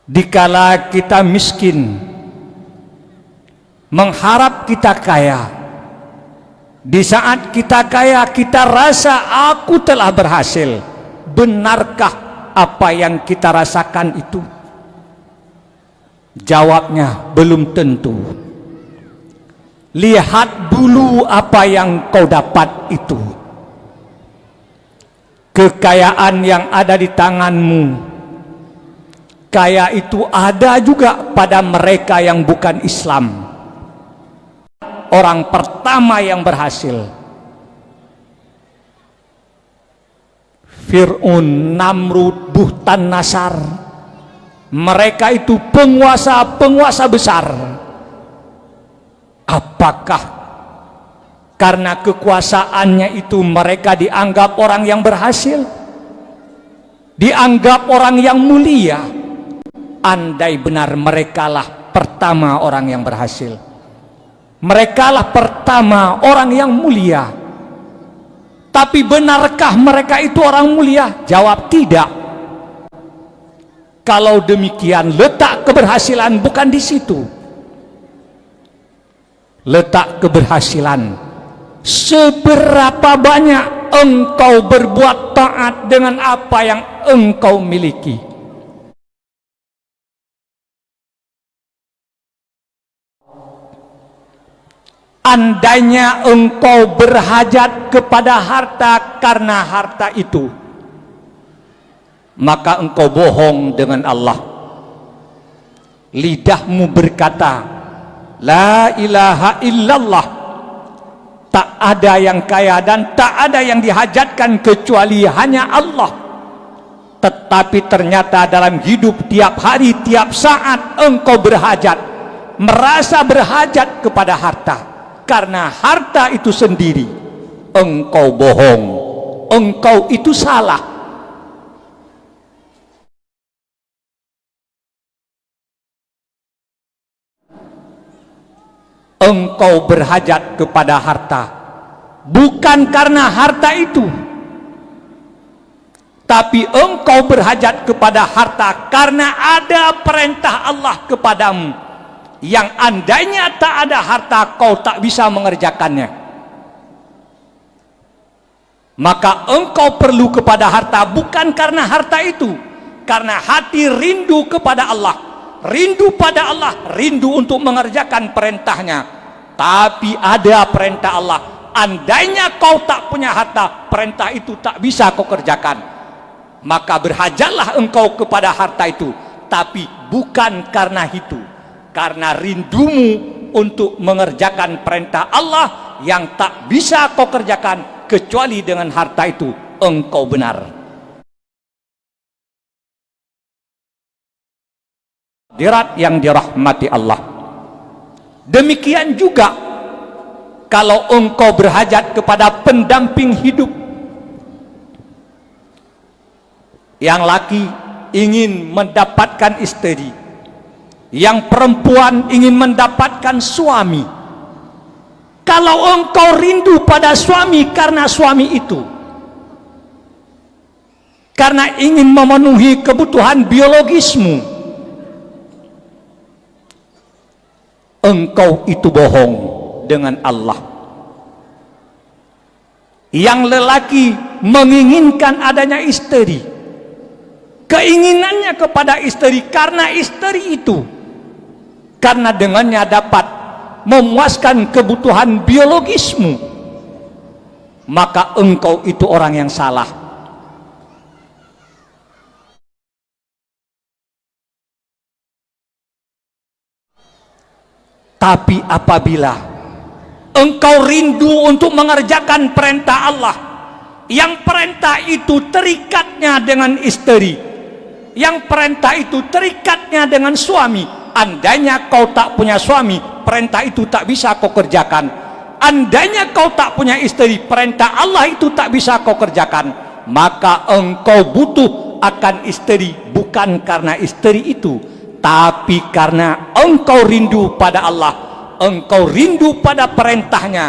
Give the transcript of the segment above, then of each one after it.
Dikala kita miskin, mengharap kita kaya. Di saat kita kaya, kita rasa aku telah berhasil. Benarkah apa yang kita rasakan itu? Jawabnya belum tentu. Lihat dulu apa yang kau dapat itu. Kekayaan yang ada di tanganmu, kaya itu ada juga pada mereka yang bukan Islam. Orang pertama yang berhasil, Fir'aun, Namrud, Buhtan Nasar. Mereka itu penguasa-penguasa besar. Apakah karena kekuasaannya itu mereka dianggap orang yang berhasil, dianggap orang yang mulia? Andai benar merekalah pertama orang yang berhasil, merekalah pertama orang yang mulia. Tapi benarkah mereka itu orang mulia? Jawab tidak. Kalau demikian, letak keberhasilan bukan di situ. Letak keberhasilan, seberapa banyak engkau berbuat taat dengan apa yang engkau miliki. Andainya engkau berhajat kepada harta karena harta itu, maka engkau bohong dengan Allah. Lidahmu berkata, la ilaha illallah. Tak ada yang kaya dan tak ada yang dihajatkan kecuali hanya Allah. Tetapi ternyata dalam hidup tiap hari, tiap saat engkau berhajat, merasa berhajat kepada harta. Karena harta itu sendiri, engkau bohong, engkau itu salah. Engkau berhajat kepada harta bukan karena harta itu, tapi engkau berhajat kepada harta karena ada perintah Allah kepadamu, yang andainya tak ada harta kau tak bisa mengerjakannya. Maka engkau perlu kepada harta bukan karena harta itu, karena hati rindu kepada Allah, rindu pada Allah, rindu untuk mengerjakan perintahnya. Tapi ada perintah Allah, andainya kau tak punya harta, perintah itu tak bisa kau kerjakan. Maka berhajatlah engkau kepada harta itu, tapi bukan karena itu, karena rindumu untuk mengerjakan perintah Allah yang tak bisa kau kerjakan kecuali dengan harta itu, engkau benar. Hadirat yang dirahmati Allah, demikian juga kalau engkau berhajat kepada pendamping hidup. Yang laki ingin mendapatkan istri, yang perempuan ingin mendapatkan suami. Kalau engkau rindu pada suami karena suami itu, karena ingin memenuhi kebutuhan biologismu, engkau itu bohong dengan Allah. Yang lelaki menginginkan adanya istri, keinginannya kepada istri karena istri itu, karena dengannya dapat memuaskan kebutuhan biologismu, maka engkau itu orang yang salah. Tapi apabila engkau rindu untuk mengerjakan perintah Allah, yang perintah itu terikatnya dengan istri, yang perintah itu terikatnya dengan suami. Andainya kau tak punya suami, perintah itu tak bisa kau kerjakan. Andainya kau tak punya istri, perintah Allah itu tak bisa kau kerjakan. Maka engkau butuh akan istri bukan karena istri itu, tapi karena engkau rindu pada Allah, engkau rindu pada perintahnya.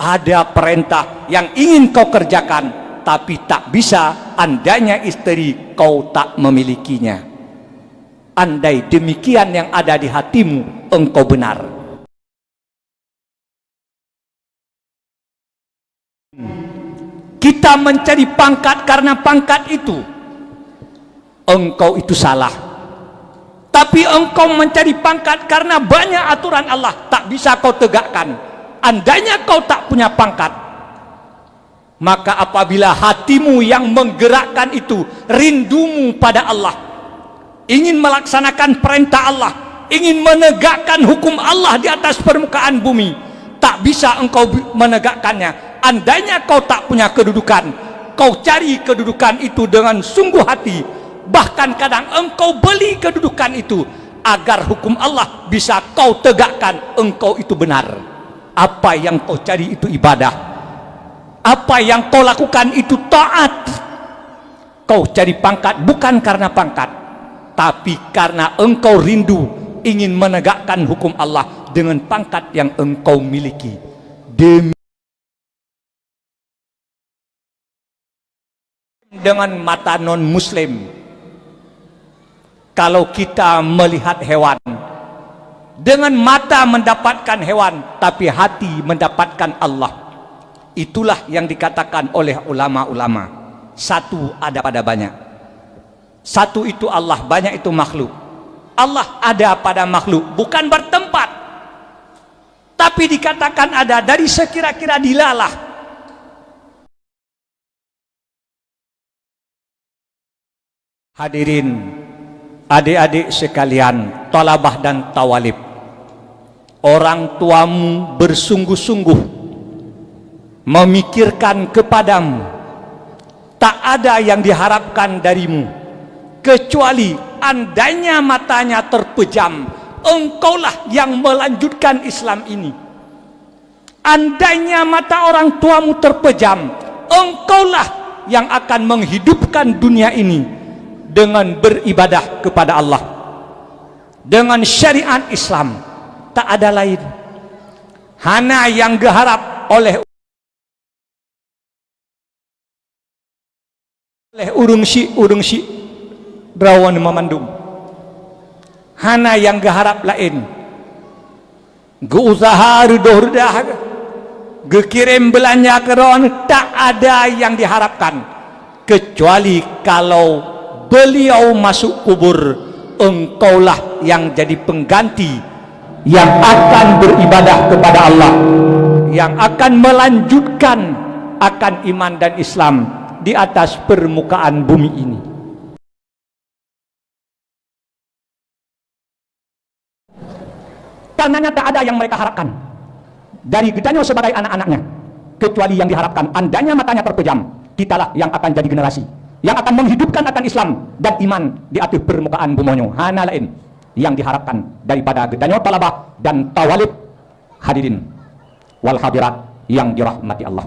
Ada perintah yang ingin kau kerjakan, tapi tak bisa andainya istri kau tak memilikinya. Andai demikian yang ada di hatimu, engkau benar. Kita mencari pangkat karena pangkat itu, engkau itu salah. Tapi engkau mencari pangkat karena banyak aturan Allah, tak bisa kau tegakkan. Andainya kau tak punya pangkat, maka apabila hatimu yang menggerakkan itu rindumu pada Allah, ingin melaksanakan perintah Allah, ingin menegakkan hukum Allah di atas permukaan bumi, tak bisa engkau menegakkannya. Andainya kau tak punya kedudukan, kau cari kedudukan itu dengan sungguh hati, bahkan kadang engkau beli kedudukan itu agar hukum Allah bisa kau tegakkan, engkau itu benar. Apa yang kau cari itu ibadah, apa yang kau lakukan itu taat. Kau cari pangkat bukan karena pangkat, tapi karena engkau rindu ingin menegakkan hukum Allah dengan pangkat yang engkau miliki. Dengan mata non muslim, kalau kita melihat hewan dengan mata mendapatkan hewan, tapi hati mendapatkan Allah. Itulah yang dikatakan oleh ulama-ulama, satu ada pada banyak. Satu itu Allah, banyak itu makhluk. Allah ada pada makhluk, bukan bertempat, tapi dikatakan ada dari sekira-kira dilalah. Hadirin, adik-adik sekalian, talabah dan tawalib, orang tuamu bersungguh-sungguh memikirkan kepadamu. Tak ada yang diharapkan darimu kecuali andainya matanya terpejam, engkaulah yang melanjutkan Islam ini. Andainya mata orang tuamu terpejam, engkaulah yang akan menghidupkan dunia ini dengan beribadah kepada Allah dengan syariat Islam. Tak ada lain. Hana yang geharap oleh urung si drawan memandung. Hana yang geharap lain, geusaha rudah gekirim belanja keron. Tak ada yang diharapkan kecuali kalau beliau masuk kubur, engkaulah yang jadi pengganti, yang akan beribadah kepada Allah, yang akan melanjutkan akan iman dan Islam di atas permukaan bumi ini. Karenanya tak ada yang mereka harapkan dari Gedanyo sebagai anak-anaknya, kecuali yang diharapkan andainya matanya terpejam, kitalah yang akan jadi generasi yang akan menghidupkan akan Islam dan iman di atas permukaan bumonyo. Hana lain yang diharapkan daripada Gedanyo talabah dan tawalib. Hadirin wal hadirat yang dirahmati Allah,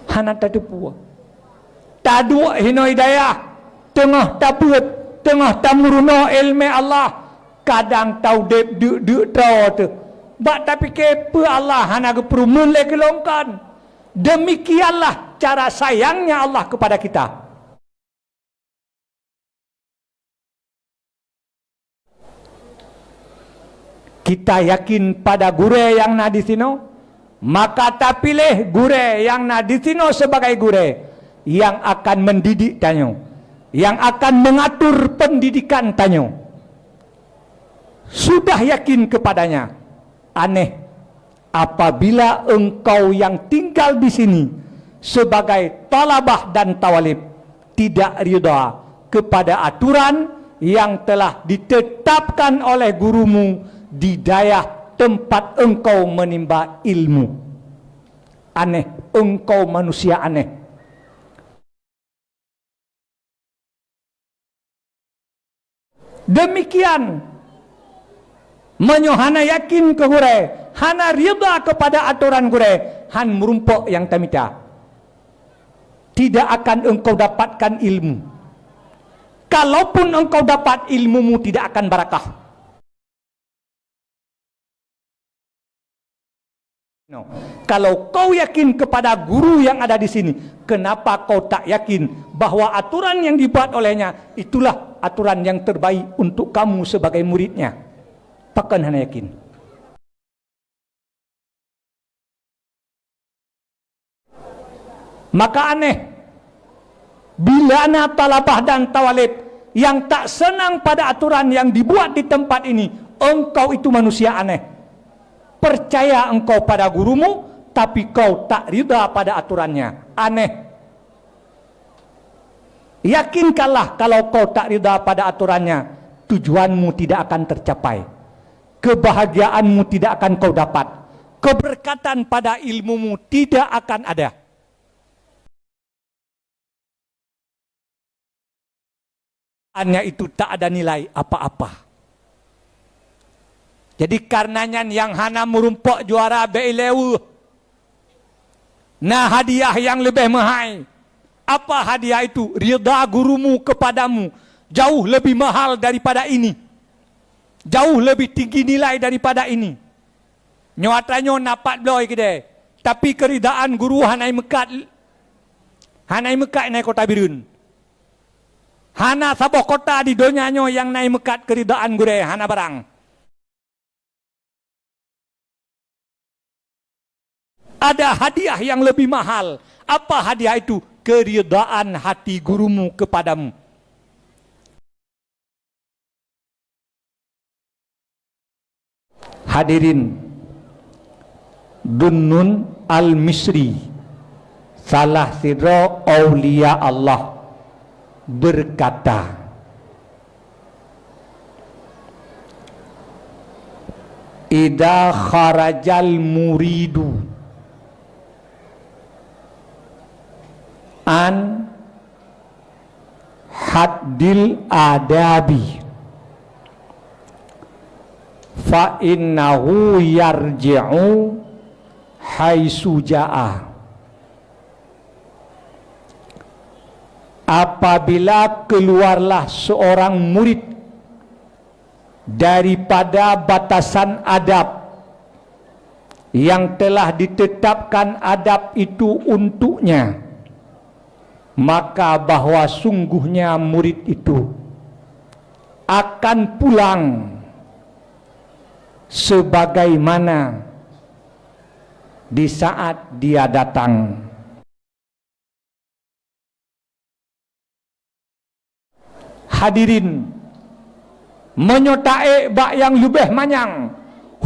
hana tadepua tadua hino hidayah tengah tabut tengah tamuruno ilmu Allah, kadang tau dep de tau tu bak tapi kepe Allah hana geperumun le kelongkan. Demikianlah cara sayangnya Allah kepada kita. Kita yakin pada gure yang na di sino, maka tak pilih gure yang na di sino sebagai gure yang akan mendidik tanyo, yang akan mengatur pendidikan tanyo. Sudah yakin kepadanya. Aneh apabila engkau yang tinggal di sini sebagai talabah dan tawalib tidak ridha kepada aturan yang telah ditetapkan oleh gurumu di daerah tempat engkau menimba ilmu. Aneh, engkau manusia aneh. Demikian menyohana yakin ke gure, hana ridha kepada aturan gure, han merumpok yang tamita. Tidak akan engkau dapatkan ilmu. Kalaupun engkau dapat, ilmumu tidak akan barakah. No. Kalau kau yakin kepada guru yang ada di sini, kenapa kau tak yakin bahwa aturan yang dibuat olehnya itulah aturan yang terbaik untuk kamu sebagai muridnya? Pakan hana yakin. Maka aneh bila ana talabah dan tawalib yang tak senang pada aturan yang dibuat di tempat ini, engkau itu manusia aneh. Percaya engkau pada gurumu, tapi kau tak rida pada aturannya. Aneh. Yakinkanlah kalau kau tak rida pada aturannya, tujuanmu tidak akan tercapai. Kebahagiaanmu tidak akan kau dapat. Keberkatan pada ilmumu tidak akan ada. Hanya itu tak ada nilai apa-apa. Jadi karenanya yang hana merumpok juara beilewu. Nah hadiah yang lebih mahal. Apa hadiah itu? Ridha gurumu kepadamu. Jauh lebih mahal daripada ini. Jauh lebih tinggi nilai daripada ini. Nyuatannya napat bloy kede. Tapi keridaan guru hanai mekat. Hanai mekat naik kota birun. Hana saboh kota di donyanya yang naik mekat keridaan gure. Hana barang. Ada hadiah yang lebih mahal. Apa hadiah itu? Keridaan hati gurumu kepadamu. Hadirin, Dunnun Al-Misri, salah sira aulia Allah, berkata, Idza kharajal muridu an haddil adabi fa innahu yarji'u haitsu ja'a. Apabila keluarlah seorang murid daripada batasan adab yang telah ditetapkan adab itu untuknya, maka bahwa sungguhnya murid itu akan pulang sebagaimana di saat dia datang. Hadirin, menyotai bak yang lebih manyang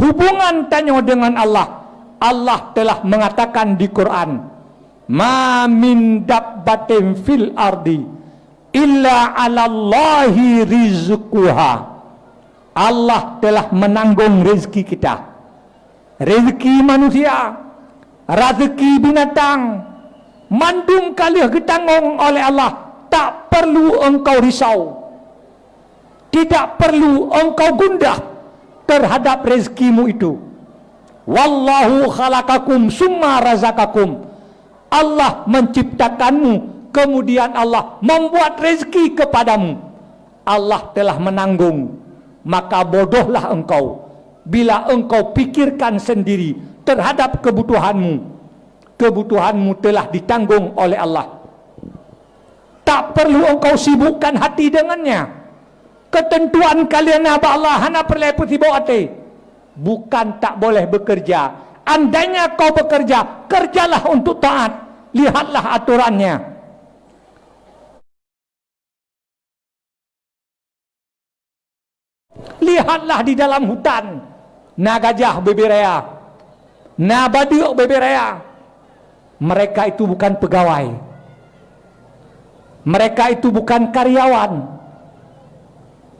hubungan tanya dengan Allah. Allah telah mengatakan di Quran, Ma min dabbatin fil ardi illa 'alallahi rizquha. Allah telah menanggung rezeki kita. Rezeki manusia, rezeki binatang, mandum kali ditanggung oleh Allah. Tak perlu engkau risau. Tidak perlu engkau gundah terhadap rezekimu itu. Wallahu khalaqakum summa razaqakum. Allah menciptakanmu, kemudian Allah membuat rezeki kepadamu. Allah telah menanggung. Maka bodohlah engkau bila engkau pikirkan sendiri terhadap kebutuhanmu. Kebutuhanmu telah ditanggung oleh Allah. Tak perlu engkau sibukkan hati dengannya. Ketentuan kalian apa Allah hana perlu sibuk hati. Bukan tak boleh bekerja. Andainya kau bekerja, kerjalah untuk taat. Lihatlah aturannya. Lihatlah di dalam hutan. Na gajah beberea, na baduk beberea. Mereka itu bukan pegawai. Mereka itu bukan karyawan.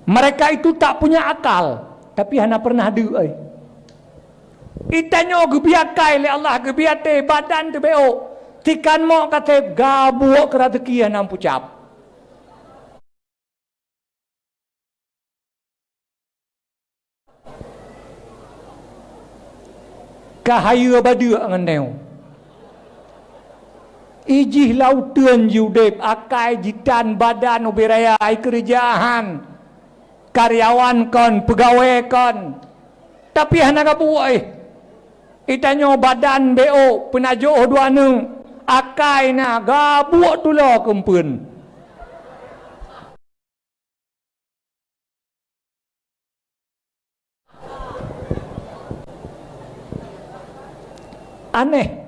Mereka itu tak punya akal. Tapi hana pernah ada. Itanyo gebiakai le Allah gebiate badan tu beo. Tikan mo kata gabuak rezeki hana pucap. Kahaya badu nganeu. Ijih lautan judep akai jitan badan ubiraya ai kerjaan. Karyawan kon, pegawai kon. Tapi hana gabuak Itanyo badan BO penajuk dua ne akai na gabuak tula kempen. Aneh.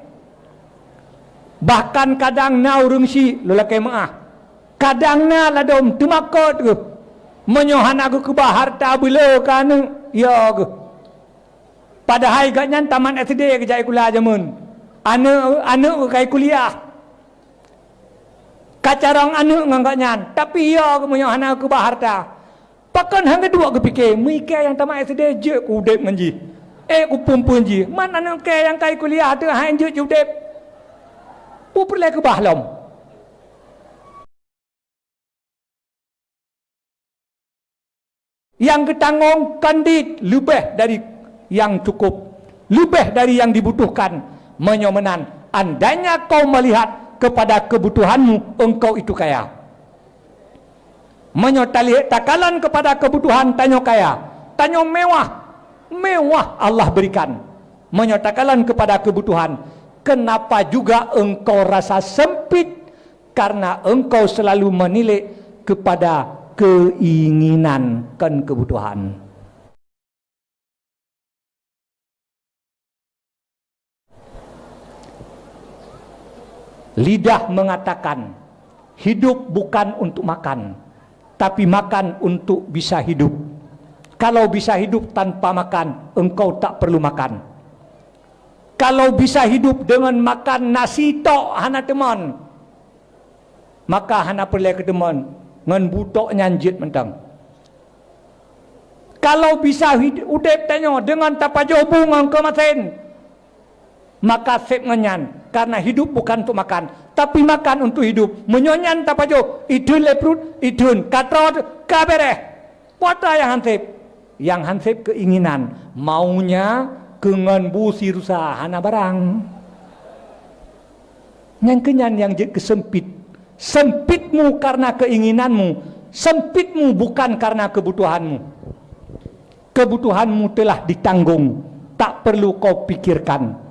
Bahkan kadang na urung si lelakai maah. Kadang na ladom tumakot ke. Menyohan aku ke harta bila kan ya ke. Padahal gaknya taman SD kejai kuliah jamun. Anu kai kuliah. Kacarang anu ngangkatnya. Tapi ya ke menyohan aku ke harta. Pakan hang kedua ke fikir, mikir yang taman SD je ku udep menji. Ku pumpun ji. Mana nak ke yang kai kuliah tu hang je udep. Pu perlu ke bahlom. Yang ketanggung kandid lebih dari yang cukup, lebih dari yang dibutuhkan. Menyomenan, andainya kau melihat kepada kebutuhanmu, engkau itu kaya. Menyotali takalan kepada kebutuhan, tanyo kaya, tanyo mewah. Mewah Allah berikan. Menyotakalan kepada kebutuhan. Kenapa juga engkau rasa sempit? Karena engkau selalu menilai kepada keinginan kan kebutuhan. Lidah mengatakan hidup bukan untuk makan, tapi makan untuk bisa hidup. Kalau bisa hidup tanpa makan, engkau tak perlu makan. Kalau bisa hidup dengan makan nasi tok hana teman, maka hana perlu ke teman ngan butok nyanjit mentang. Kalau bisa udep tanyo dengan tapajo bungang kemasen, maka sep ngenyan. Karena hidup bukan untuk makan, tapi makan untuk hidup. Menyonyan tapajo idun leprut, idun katrot kabereh. Wata yang hansip? Yang hansip keinginan, maunya kengan busi rusa hana barang. Yang kenyan yang jadi kesempit. Sempitmu karena keinginanmu, sempitmu bukan karena kebutuhanmu. Kebutuhanmu telah ditanggung, tak perlu kau pikirkan.